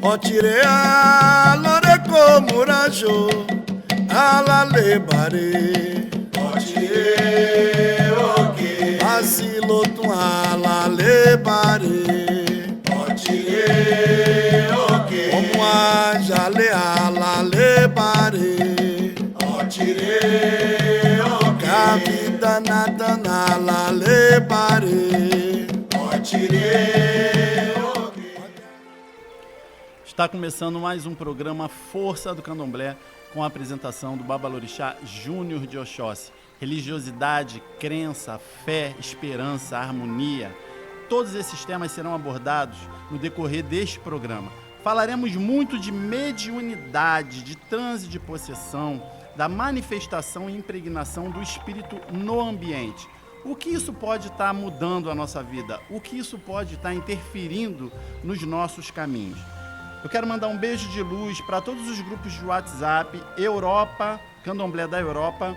Otire alore komurajo alale bare. Otire oke asilotun alale bare. Otire oke omu ajale alale bare. Otire oke vida nada alale bare. Otire. Está começando mais um programa Força do Candomblé, com a apresentação do Babalorixá Júnior de Oxóssi. Religiosidade, crença, fé, esperança, harmonia. Todos esses temas serão abordados no decorrer deste programa. Falaremos muito de mediunidade, de transe de possessão, da manifestação e impregnação do espírito no ambiente. O que isso pode estar mudando a nossa vida? O que isso pode estar interferindo nos nossos caminhos? Eu quero mandar um beijo de luz para todos os grupos de WhatsApp, Europa, Candomblé da Europa,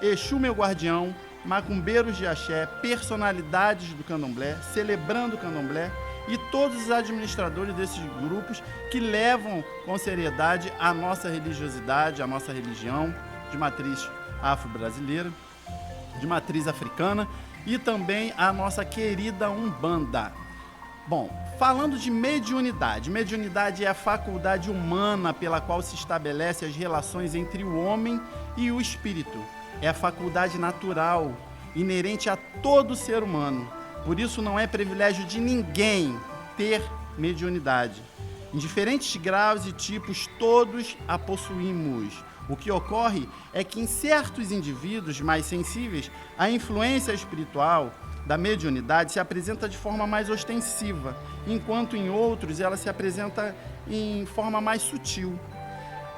Exu Meu Guardião, Macumbeiros de Axé, personalidades do Candomblé, celebrando o Candomblé e todos os administradores desses grupos que levam com seriedade a nossa religiosidade, a nossa religião de matriz afro-brasileira, de matriz africana e também a nossa querida Umbanda. Bom, falando de mediunidade, mediunidade é a faculdade humana pela qual se estabelece as relações entre o homem e o espírito. É a faculdade natural, inerente a todo ser humano. Por isso não é privilégio de ninguém ter mediunidade. Em diferentes graus e tipos, todos a possuímos. O que ocorre é que em certos indivíduos mais sensíveis, a influência espiritual da mediunidade se apresenta de forma mais ostensiva, enquanto em outros ela se apresenta em forma mais sutil.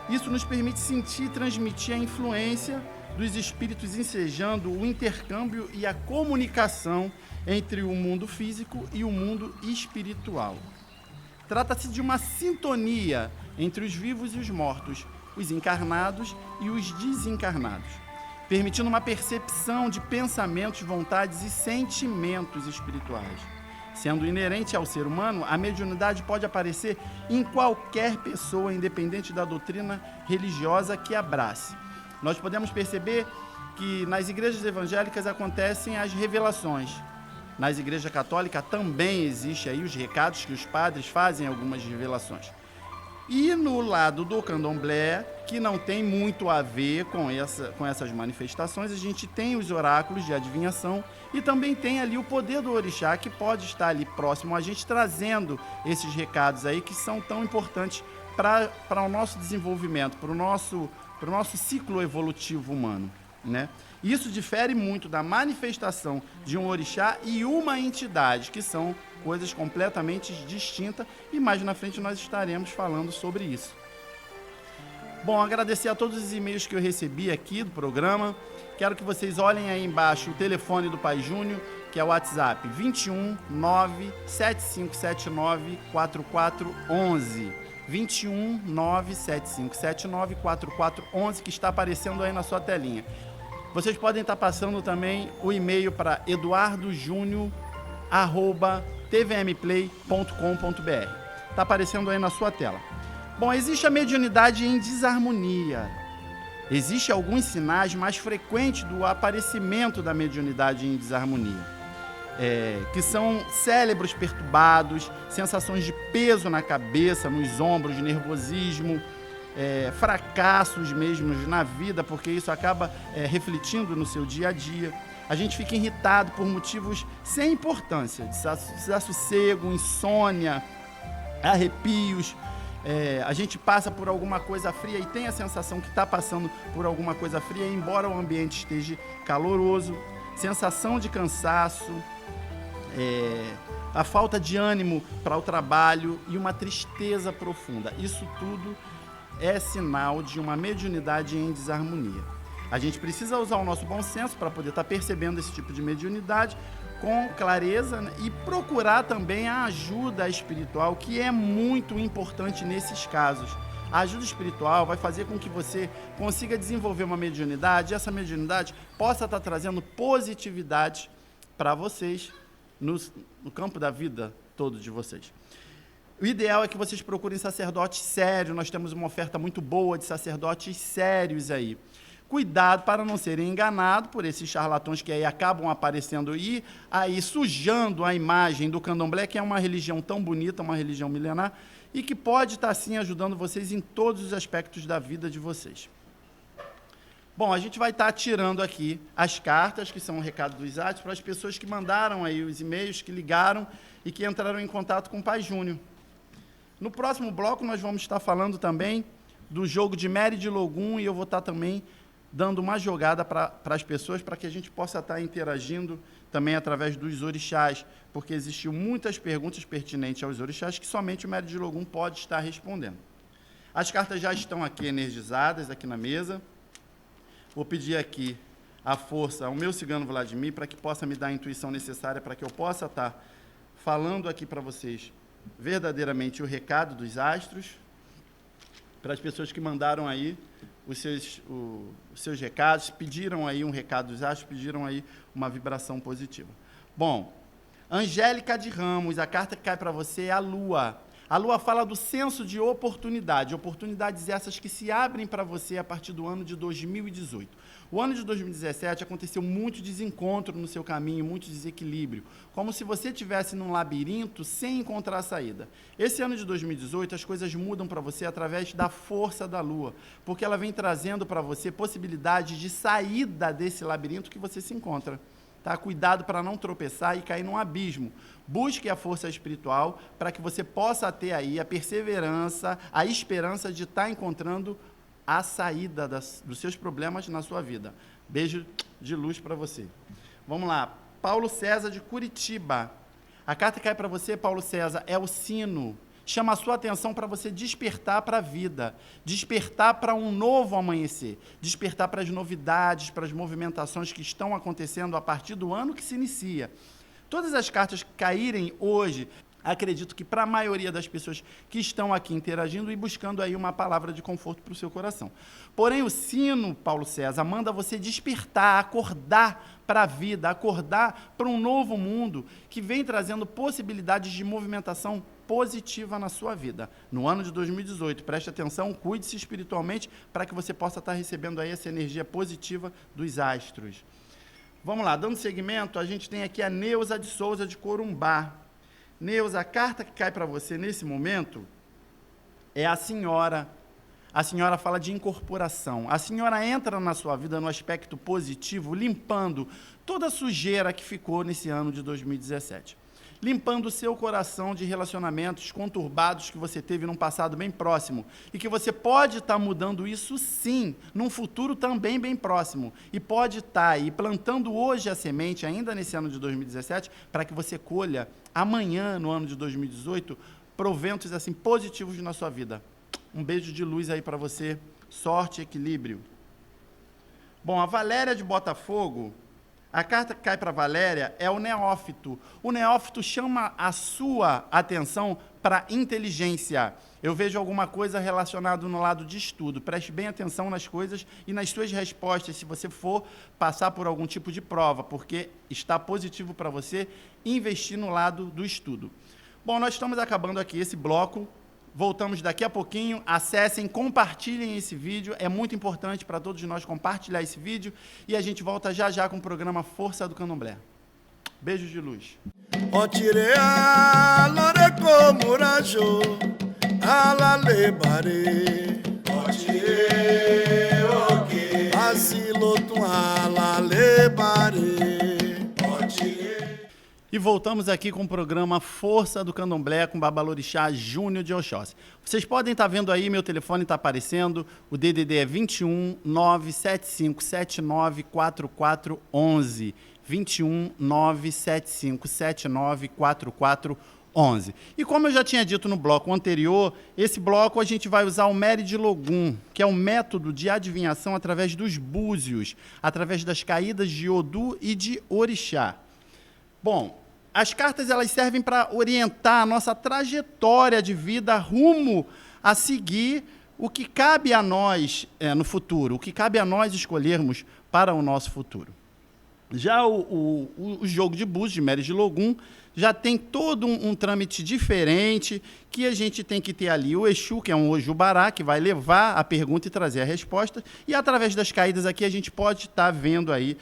Isso nos permite sentir e transmitir a influência dos espíritos, ensejando o intercâmbio e a comunicação entre o mundo físico e o mundo espiritual. Trata-se de uma sintonia entre os vivos e os mortos, os encarnados e os desencarnados, permitindo uma percepção de pensamentos, vontades e sentimentos espirituais. Sendo inerente ao ser humano, a mediunidade pode aparecer em qualquer pessoa, independente da doutrina religiosa que abrace. Nós podemos perceber que nas igrejas evangélicas acontecem as revelações. Nas igrejas católicas também existe aí os recados que os padres fazem algumas revelações. E no lado do candomblé, que não tem muito a ver com essas manifestações, a gente tem os oráculos de adivinhação e também tem ali o poder do orixá, que pode estar ali próximo a gente, trazendo esses recados aí que são tão importantes para o nosso desenvolvimento, para o nosso ciclo evolutivo humano, né? Isso difere muito da manifestação de um orixá e uma entidade, que são coisas completamente distintas, e mais na frente nós estaremos falando sobre isso. Bom, agradecer a todos os e-mails que eu recebi aqui do programa. Quero que vocês olhem aí embaixo o telefone do Pai Júnior, que é o WhatsApp 21 97579 4411. 21 97579 4411, que está aparecendo aí na sua telinha. Vocês podem estar passando também o e-mail para eduardoJunio@tvmplay.com.br. Está aparecendo aí na sua tela. Bom, existe a mediunidade em desarmonia. Existem alguns sinais mais frequentes do aparecimento da mediunidade em desarmonia, que são cérebros perturbados, sensações de peso na cabeça, nos ombros, nervosismo, fracassos mesmo na vida, porque isso acaba refletindo no seu dia a dia. A gente fica irritado por motivos sem importância, desassossego, insônia, arrepios. A gente passa por alguma coisa fria e tem a sensação que está passando por alguma coisa fria, embora o ambiente esteja caloroso. Sensação de cansaço, a falta de ânimo para o trabalho e uma tristeza profunda. Isso tudo é sinal de uma mediunidade em desarmonia. A gente precisa usar o nosso bom senso para poder estar percebendo esse tipo de mediunidade com clareza, né? E procurar também a ajuda espiritual, que é muito importante nesses casos. A ajuda espiritual vai fazer com que você consiga desenvolver uma mediunidade, e essa mediunidade possa estar trazendo positividade para vocês no campo da vida todo de vocês. O ideal é que vocês procurem sacerdotes sérios, nós temos uma oferta muito boa de sacerdotes sérios aí. Cuidado para não serem enganados por esses charlatões que aí acabam aparecendo e aí sujando a imagem do candomblé, que é uma religião tão bonita, uma religião milenar, e que pode estar, sim, ajudando vocês em todos os aspectos da vida de vocês. Bom, a gente vai estar tirando aqui as cartas, que são o recado dos atos, para as pessoas que mandaram aí os e-mails, que ligaram e que entraram em contato com o Pai Júnior. No próximo bloco, nós vamos estar falando também do jogo de Mary de Logum, e eu vou estar também dando uma jogada para as pessoas, para que a gente possa estar interagindo também através dos orixás, porque existiam muitas perguntas pertinentes aos orixás que somente o Mary de Logum pode estar respondendo. As cartas já estão aqui energizadas, aqui na mesa. Vou pedir aqui a força ao meu cigano Vladimir, para que possa me dar a intuição necessária, para que eu possa estar falando aqui para vocês verdadeiramente o recado dos astros, para as pessoas que mandaram aí os seus recados, pediram aí um recado dos astros, pediram aí uma vibração positiva. Bom, Angélica de Ramos, a carta que cai para você é a Lua. A Lua fala do senso de oportunidade, oportunidades essas que se abrem para você a partir do ano de 2018. O ano de 2017 aconteceu muito desencontro no seu caminho, muito desequilíbrio, como se você estivesse num labirinto sem encontrar a saída. Esse ano de 2018, as coisas mudam para você através da força da Lua, porque ela vem trazendo para você possibilidades de saída desse labirinto que você se encontra. Tá? Cuidado para não tropeçar e cair num abismo. Busque a força espiritual para que você possa ter aí a perseverança, a esperança de estar encontrando a saída dos seus problemas na sua vida. Beijo de luz para você. Vamos lá. Paulo César de Curitiba. A carta que cai para você, Paulo César, é o sino. Chama a sua atenção para você despertar para a vida, despertar para um novo amanhecer, despertar para as novidades, para as movimentações que estão acontecendo a partir do ano que se inicia. Todas as cartas que caírem hoje, acredito que para a maioria das pessoas que estão aqui interagindo e buscando aí uma palavra de conforto para o seu coração. Porém, o sino, Paulo César, manda você despertar, acordar para a vida, acordar para um novo mundo que vem trazendo possibilidades de movimentação positiva na sua vida. No ano de 2018, preste atenção, cuide-se espiritualmente para que você possa estar recebendo aí essa energia positiva dos astros. Vamos lá, dando seguimento, a gente tem aqui a Neuza de Souza de Corumbá. Neuza, a carta que cai para você nesse momento é a senhora. A senhora fala de incorporação. A senhora entra na sua vida no aspecto positivo, limpando toda a sujeira que ficou nesse ano de 2017. Limpando o seu coração de relacionamentos conturbados que você teve num passado bem próximo. E que você pode estar mudando isso, sim, num futuro também bem próximo. E pode estar aí plantando hoje a semente, ainda nesse ano de 2017, para que você colha amanhã, no ano de 2018, proventos assim, positivos na sua vida. Um beijo de luz aí para você. Sorte e equilíbrio. Bom, a Valéria de Botafogo, a carta que cai para a Valéria é o neófito. O neófito chama a sua atenção para inteligência. Eu vejo alguma coisa relacionada no lado de estudo. Preste bem atenção nas coisas e nas suas respostas, se você for passar por algum tipo de prova, porque está positivo para você investir no lado do estudo. Bom, nós estamos acabando aqui esse bloco. Voltamos daqui a pouquinho. Acessem, compartilhem esse vídeo. É muito importante para todos nós compartilhar esse vídeo. E a gente volta já já com o programa Força do Candomblé. Beijos de luz. Otirea loreko murajo alalebare. Otire oke asilotum alalebare. E voltamos aqui com o programa Força do Candomblé com Babalorixá Júnior de Oxóssi. Vocês podem estar vendo aí, meu telefone está aparecendo, o DDD é 21 975 79 4411. 21 975 79 4411. E como eu já tinha dito no bloco anterior, esse bloco a gente vai usar o Mary de Logum, que é um método de adivinhação através dos búzios, através das caídas de Odu e de Orixá. Bom, as cartas elas servem para orientar a nossa trajetória de vida rumo a seguir o que cabe a nós no futuro, o que cabe a nós escolhermos para o nosso futuro. Já o jogo de búzios, de Mério de Logum, já tem todo um trâmite diferente, que a gente tem que ter ali o Exu, que é um Ojubará, que vai levar a pergunta e trazer a resposta, e através das caídas aqui a gente pode estar vendo aí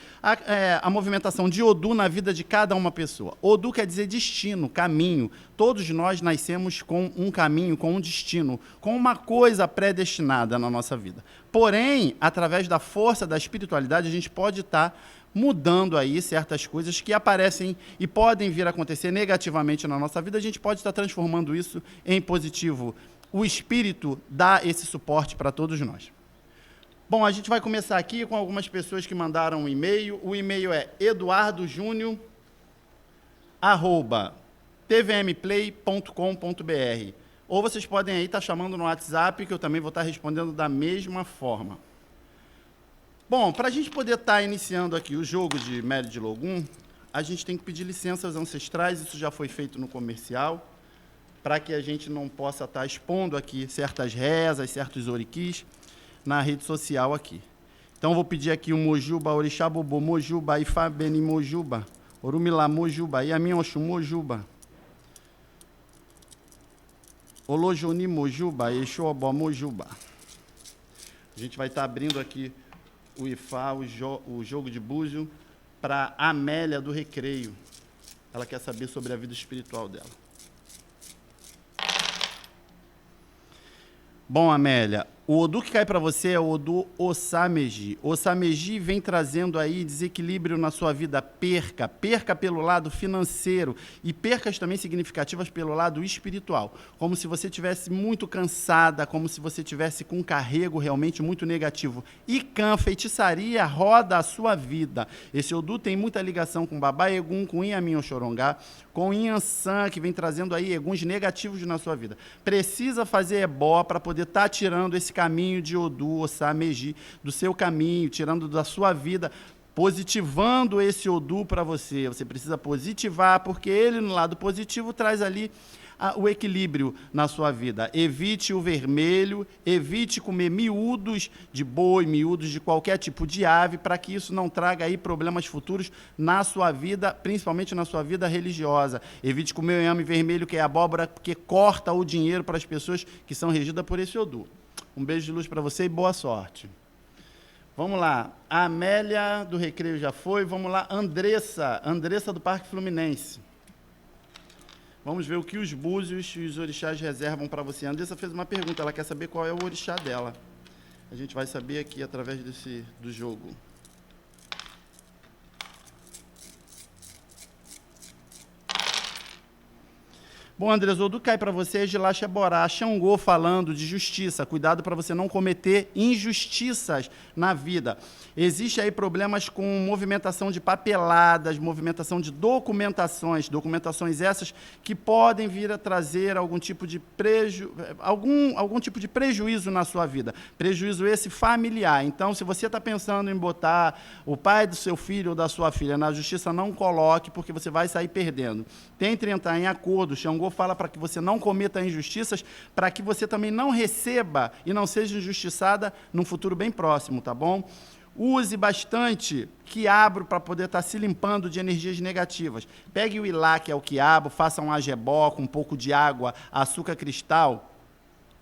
a movimentação de Odu na vida de cada uma pessoa. Odu quer dizer destino, caminho. Todos nós nascemos com um caminho, com um destino, com uma coisa predestinada na nossa vida. Porém, através da força da espiritualidade, a gente pode estar mudando aí certas coisas que aparecem e podem vir a acontecer negativamente na nossa vida, a gente pode estar transformando isso em positivo. O espírito dá esse suporte para todos nós. Bom, a gente vai começar aqui com algumas pessoas que mandaram um e-mail. O e-mail é eduardojunior@tvmplay.com.br. Ou vocês podem aí estar chamando no WhatsApp, que eu também vou estar respondendo da mesma forma. Bom, para a gente poder estar iniciando aqui o jogo de Mério de Logum, a gente tem que pedir licença aos ancestrais, isso já foi feito no comercial, para que a gente não possa estar expondo aqui certas rezas, certos oriquis na rede social aqui. Então, vou pedir aqui o Mojuba, Orixá Bobô, Mojuba, Ifá Beni Mojuba, Orumilá Mojuba, Yamin Oxum Mojuba, Olojoni Mojuba, Exu Obó Mojuba. A gente vai estar abrindo aqui o Ifá, o jogo de búzio, para a Amélia do Recreio. Ela quer saber sobre a vida espiritual dela. Bom, Amélia, o Odu que cai para você é o Odu Ossameji. Ossameji vem trazendo aí desequilíbrio na sua vida, perca pelo lado financeiro e percas também significativas pelo lado espiritual. Como se você estivesse muito cansada, como se você estivesse com um carrego realmente muito negativo. Ican, feitiçaria, roda a sua vida. Esse Odu tem muita ligação com Babá Egum, com Inhamin Oxorongá, com Inhansã, que vem trazendo aí eguns negativos na sua vida. Precisa fazer ebó para poder estar tirando esse caminho de Odu, Ossameji, do seu caminho, tirando da sua vida, positivando esse Odu para você. Você precisa positivar, porque ele, no lado positivo, traz ali o equilíbrio na sua vida. Evite o vermelho, evite comer miúdos de boi, miúdos de qualquer tipo de ave, para que isso não traga aí problemas futuros na sua vida, principalmente na sua vida religiosa. Evite comer o inhame vermelho, que é abóbora, porque corta o dinheiro para as pessoas que são regidas por esse Odu. Um beijo de luz para você e boa sorte. Vamos lá. A Amélia do Recreio já foi. Vamos lá. Andressa do Parque Fluminense. Vamos ver o que os búzios e os orixás reservam para você. A Andressa fez uma pergunta, ela quer saber qual é o orixá dela. A gente vai saber aqui através do jogo. Bom, Andrés, o Odu cai para você é Gilaxa Borá, Xangô falando de justiça. Cuidado para você não cometer injustiças na vida. Existe aí problemas com movimentação de papeladas, movimentação de documentações essas que podem vir a trazer algum tipo de prejuízo na sua vida. Prejuízo esse familiar. Então, se você está pensando em botar o pai do seu filho ou da sua filha na justiça, não coloque, porque você vai sair perdendo. Tente entrar em acordo. Xangô fala para que você não cometa injustiças, para que você também não receba e não seja injustiçada num futuro bem próximo, tá bom? Use bastante quiabo para poder estar se limpando de energias negativas. Pegue o ilá, que é o quiabo, faça um agebó com um pouco de água, açúcar cristal,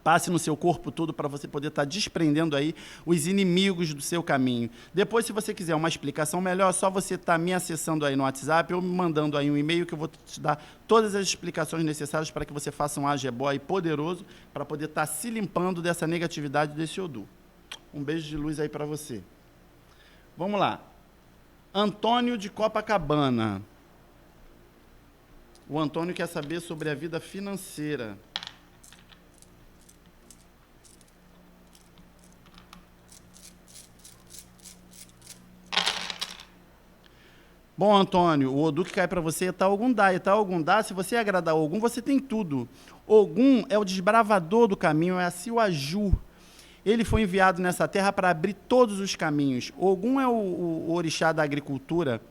passe no seu corpo todo para você poder estar desprendendo aí os inimigos do seu caminho. Depois, se você quiser uma explicação melhor, é só você estar me acessando aí no WhatsApp ou me mandando aí um e-mail que eu vou te dar todas as explicações necessárias para que você faça um agebó aí poderoso para poder estar se limpando dessa negatividade desse Odu. Um beijo de luz aí para você. Vamos lá. Antônio de Copacabana. O Antônio quer saber sobre a vida financeira. Bom, Antônio, o Odu que cai para você é Taogundá. E Taogundá, se você agradar Ogum, você tem tudo. Ogum é o desbravador do caminho, é a Siwaju. Ele foi enviado nessa terra para abrir todos os caminhos. Ogum é o orixá da agricultura,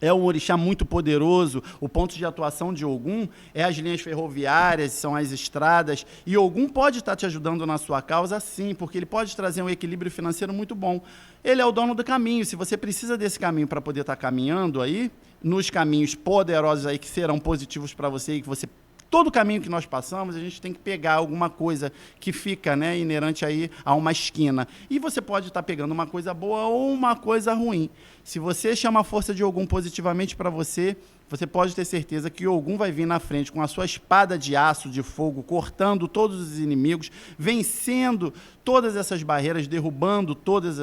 é um orixá muito poderoso. O ponto de atuação de Ogum é as linhas ferroviárias, são as estradas, e Ogum pode estar te ajudando na sua causa, sim, porque ele pode trazer um equilíbrio financeiro muito bom. Ele é o dono do caminho. Se você precisa desse caminho para poder estar caminhando aí, nos caminhos poderosos aí que serão positivos para você e que você... Todo caminho que nós passamos, a gente tem que pegar alguma coisa que fica, né, inerente aí a uma esquina. E você pode estar pegando uma coisa boa ou uma coisa ruim. Se você chama a força de Ogum positivamente para você, você pode ter certeza que Ogum vai vir na frente com a sua espada de aço, de fogo, cortando todos os inimigos, vencendo todas essas barreiras, derrubando todos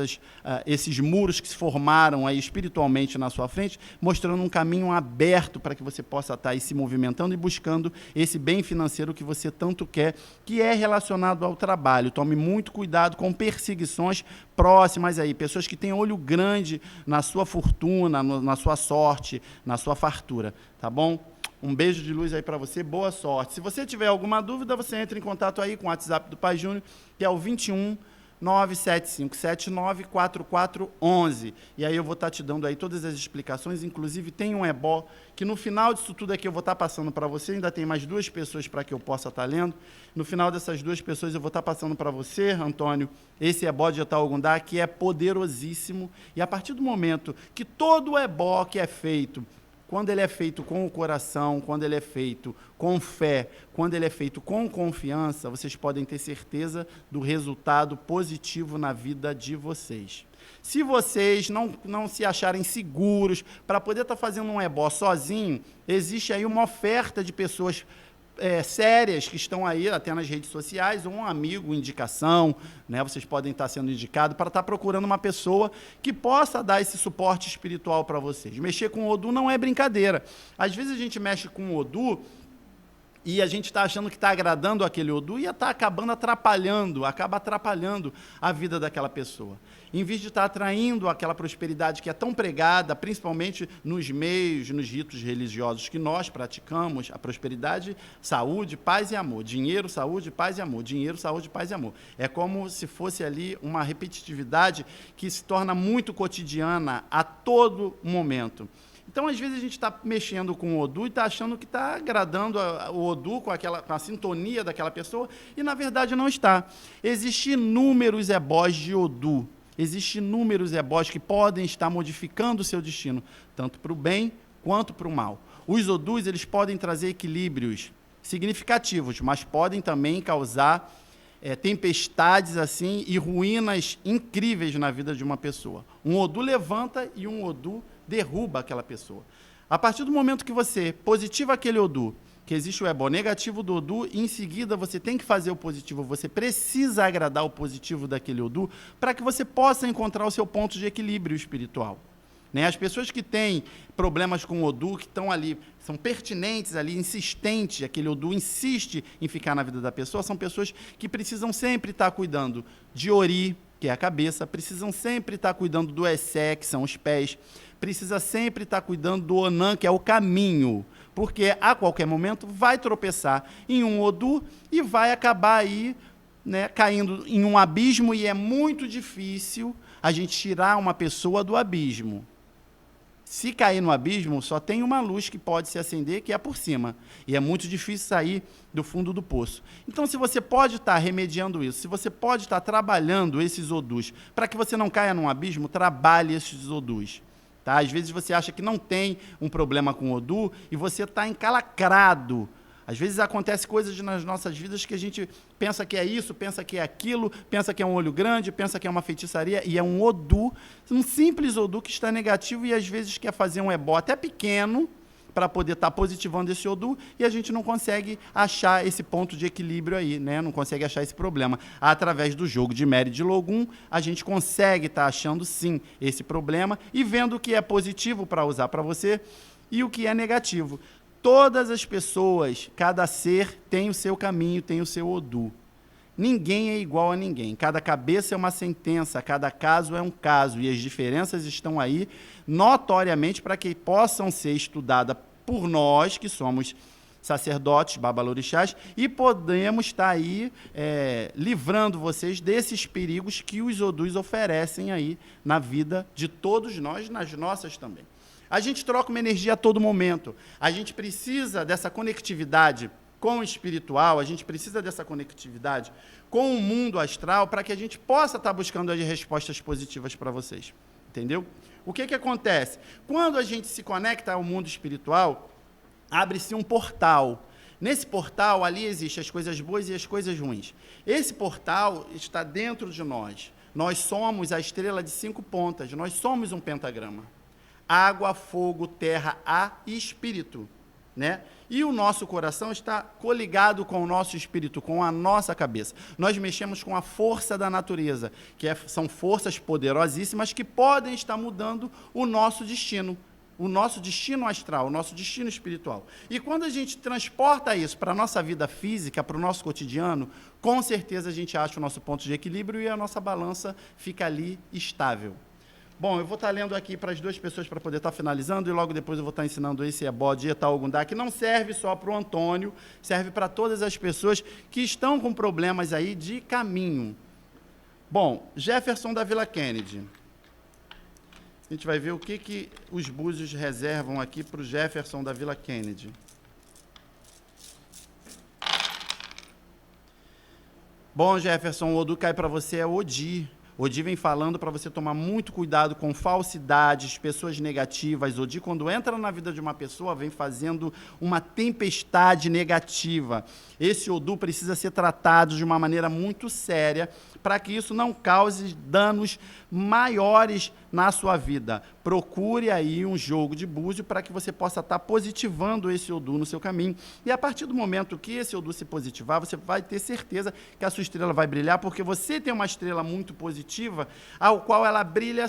esses muros que se formaram aí espiritualmente na sua frente, mostrando um caminho aberto para que você possa estar aí se movimentando e buscando esse bem financeiro que você tanto quer, que é relacionado ao trabalho. Tome muito cuidado com perseguições próximas aí, pessoas que têm olho grande na sua fortuna, na sua sorte, na sua fartura, tá bom? Um beijo de luz aí para você, boa sorte. Se você tiver alguma dúvida, você entra em contato aí com o WhatsApp do Pai Júnior, que é o 21 97579 4411. E aí eu vou estar te dando aí todas as explicações, inclusive tem um ebó, que no final disso tudo aqui eu vou estar passando para você, ainda tem mais 2 pessoas para que eu possa estar lendo. No final dessas 2 pessoas eu vou estar passando para você, Antônio, esse ebó de Otaogundá, que é poderosíssimo, e a partir do momento que todo ebó que é feito, quando ele é feito com o coração, quando ele é feito com fé, quando ele é feito com confiança, vocês podem ter certeza do resultado positivo na vida de vocês. Se vocês não se acharem seguros para poder estar fazendo um ebó sozinho, existe aí uma oferta de pessoas sérias que estão aí até nas redes sociais, um amigo, indicação, né? Vocês podem estar sendo indicados para estar procurando uma pessoa que possa dar esse suporte espiritual para vocês. Mexer com o Odu não é brincadeira. Às vezes a gente mexe com o Odu e a gente está achando que está agradando aquele Odu e está acabando acaba atrapalhando a vida daquela pessoa. Em vez de estar atraindo aquela prosperidade que é tão pregada, principalmente nos meios, nos ritos religiosos que nós praticamos, a prosperidade, saúde, paz e amor. Dinheiro, saúde, paz e amor. Dinheiro, saúde, paz e amor. É como se fosse ali uma repetitividade que se torna muito cotidiana a todo momento. Então, às vezes, a gente está mexendo com o Odu e está achando que está agradando o Odu com a sintonia daquela pessoa, e, na verdade, não está. Existem inúmeros ebós de Odu, existem inúmeros ebós que podem estar modificando o seu destino, tanto para o bem quanto para o mal. Os Odus, eles podem trazer equilíbrios significativos, mas podem também causar tempestades assim e ruínas incríveis na vida de uma pessoa. Um Odu levanta e um Odu derruba aquela pessoa. A partir do momento que você positiva aquele Odu, que existe o ebó negativo do Odu, e em seguida você tem que fazer o positivo, você precisa agradar o positivo daquele Odu para que você possa encontrar o seu ponto de equilíbrio espiritual. Né? As pessoas que têm problemas com o Odu, que estão ali, são pertinentes ali, insistentes, aquele Odu insiste em ficar na vida da pessoa, são pessoas que precisam sempre estar cuidando de Ori, que é a cabeça, precisam sempre estar cuidando do Essé, que são os pés, precisa sempre estar cuidando do Onan, que é o caminho, porque a qualquer momento vai tropeçar em um Odu e vai acabar aí, né, caindo em um abismo, e é muito difícil a gente tirar uma pessoa do abismo. Se cair no abismo, só tem uma luz que pode se acender, que é por cima. E é muito difícil sair do fundo do poço. Então, se você pode estar remediando isso, se você pode estar trabalhando esses Odus, para que você não caia num abismo, trabalhe esses Odus. Tá? Às vezes você acha que não tem um problema com o Odu e você está encalacrado. Às vezes acontecem coisas nas nossas vidas que a gente pensa que é isso, pensa que é aquilo, pensa que é um olho grande, pensa que é uma feitiçaria, e é um Odu, um simples Odu que está negativo, e às vezes quer fazer um ebó até pequeno para poder estar positivando esse Odu, e a gente não consegue achar esse ponto de equilíbrio aí, né? Não consegue achar esse problema. Através do jogo de Mary de Logum, a gente consegue estar achando sim esse problema e vendo o que é positivo para usar para você e o que é negativo. Todas as pessoas, cada ser tem o seu caminho, tem o seu Odu. Ninguém é igual a ninguém. Cada cabeça é uma sentença, cada caso é um caso. E as diferenças estão aí notoriamente para que possam ser estudadas por nós, que somos sacerdotes, babalorixás, e podemos estar aí livrando vocês desses perigos que os Odus oferecem aí na vida de todos nós, nas nossas também. A gente troca uma energia a todo momento. A gente precisa dessa conectividade com o espiritual, a gente precisa dessa conectividade com o mundo astral para que a gente possa estar buscando as respostas positivas para vocês. Entendeu? O que acontece? Quando a gente se conecta ao mundo espiritual, abre-se um portal. Nesse portal, ali existem as coisas boas e as coisas ruins. Esse portal está dentro de nós. Nós somos a estrela de 5 pontas, nós somos um pentagrama. Água, fogo, terra, ar e espírito. Né? E o nosso coração está coligado com o nosso espírito, com a nossa cabeça. Nós mexemos com a força da natureza, que são forças poderosíssimas que podem estar mudando o nosso destino astral, o nosso destino espiritual. E quando a gente transporta isso para a nossa vida física, para o nosso cotidiano, com certeza a gente acha o nosso ponto de equilíbrio e a nossa balança fica ali estável. Bom, eu vou estar lendo aqui para as 2 pessoas para poder estar finalizando e logo depois eu vou estar ensinando esse ebó de Etaogundá, que não serve só para o Antônio, serve para todas as pessoas que estão com problemas aí de caminho. Bom, Jefferson da Vila Kennedy. A gente vai ver o que os búzios reservam aqui para o Jefferson da Vila Kennedy. Bom, Jefferson, o Odu cai para você é Odi. Odi vem falando para você tomar muito cuidado com falsidades, pessoas negativas. Odi, quando entra na vida de uma pessoa, vem fazendo uma tempestade negativa. Esse Odu precisa ser tratado de uma maneira muito séria para que isso não cause danos maiores na sua vida. Procure aí um jogo de búzio para que você possa estar positivando esse Odu no seu caminho. E a partir do momento que esse Odu se positivar, você vai ter certeza que a sua estrela vai brilhar, porque você tem uma estrela muito positiva, ao qual ela brilha,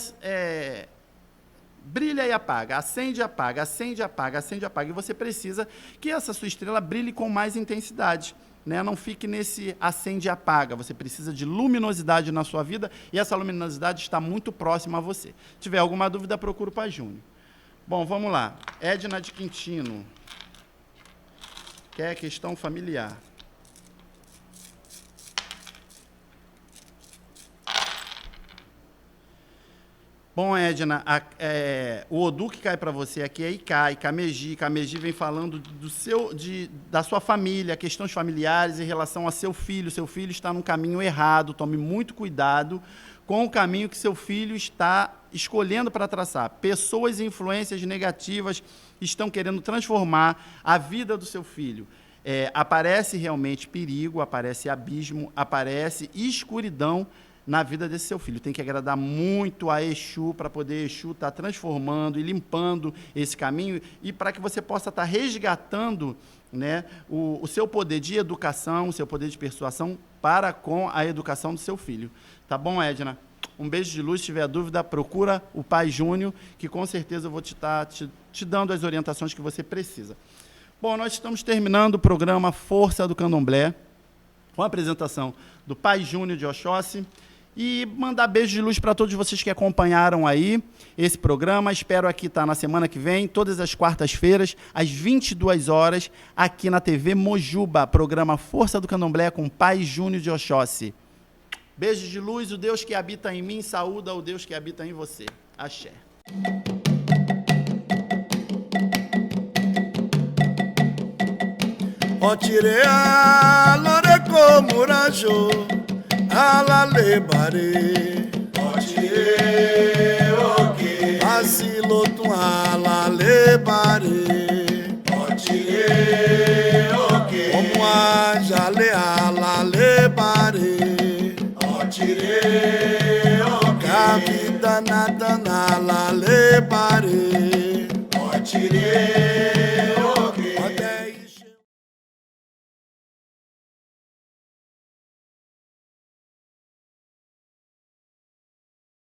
brilha e apaga, acende e apaga, acende e apaga, acende e apaga. E você precisa que essa sua estrela brilhe com mais intensidade. Né? Não fique nesse acende e apaga, você precisa de luminosidade na sua vida e essa luminosidade está muito próxima a você. Se tiver alguma dúvida, procura o Pai Júnior. Bom, vamos lá. Edna de Quintino, que é questão familiar. Bom, Edna, o Odu que cai para você aqui é Icai, Cameji. Cameji vem falando da sua família, questões familiares em relação a seu filho. Seu filho está num caminho errado, tome muito cuidado com o caminho que seu filho está escolhendo para traçar. Pessoas e influências negativas estão querendo transformar a vida do seu filho. Aparece realmente perigo, aparece abismo, aparece escuridão na vida desse seu filho. Tem que agradar muito a Exu para poder Exu estar transformando e limpando esse caminho e para que você possa estar resgatando, né, o seu poder de educação, o seu poder de persuasão para com a educação do seu filho. Tá bom, Edna? Um beijo de luz. Se tiver dúvida, procura o Pai Júnior, que com certeza eu vou estar te dando as orientações que você precisa. Bom, nós estamos terminando o programa Força do Candomblé, com a apresentação do Pai Júnior de Oxóssi. E mandar beijo de luz para todos vocês que acompanharam aí esse programa. Espero aqui estar na semana que vem, todas as quartas-feiras, às 22 horas, aqui na TV Mojuba, programa Força do Candomblé com Pai Júnior de Oxóssi. Beijo de luz, o Deus que habita em mim saúda o Deus que habita em você. Axé. Otirea loreko murajo alale bare. Otire oke asilo tu alale bare. Otire oke como ajale alale bare. Otire oke capitana alale bare. Otire